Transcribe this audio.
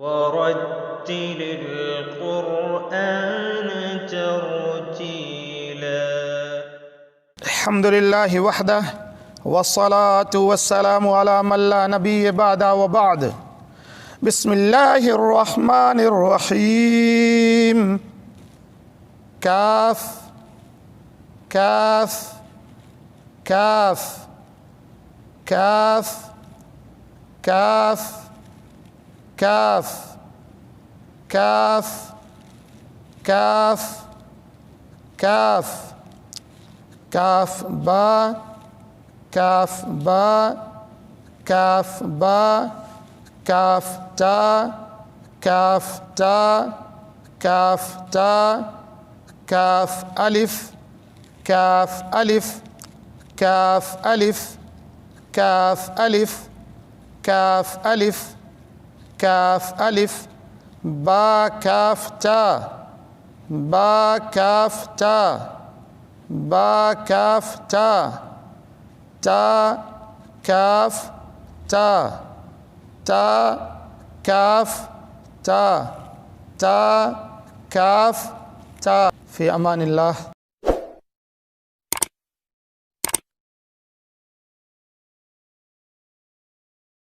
ورتل القرآن ترتيلا. الحمد لله وحده والصلاة والسلام على من لا نبي بعد وبعد. بسم الله الرحمن الرحيم. كاف كاف كاف كاف كاف كاف كاف كاف كاف كاف با كاف با كاف با كاف تا كاف تا كاف تا كاف ألف كاف ألف كاف ألف كاف ألف كاف ألف كاف ألف با كاف تا با كاف تا با كاف تا تا كاف تا تا كاف تا تا كاف تا. في أمان الله.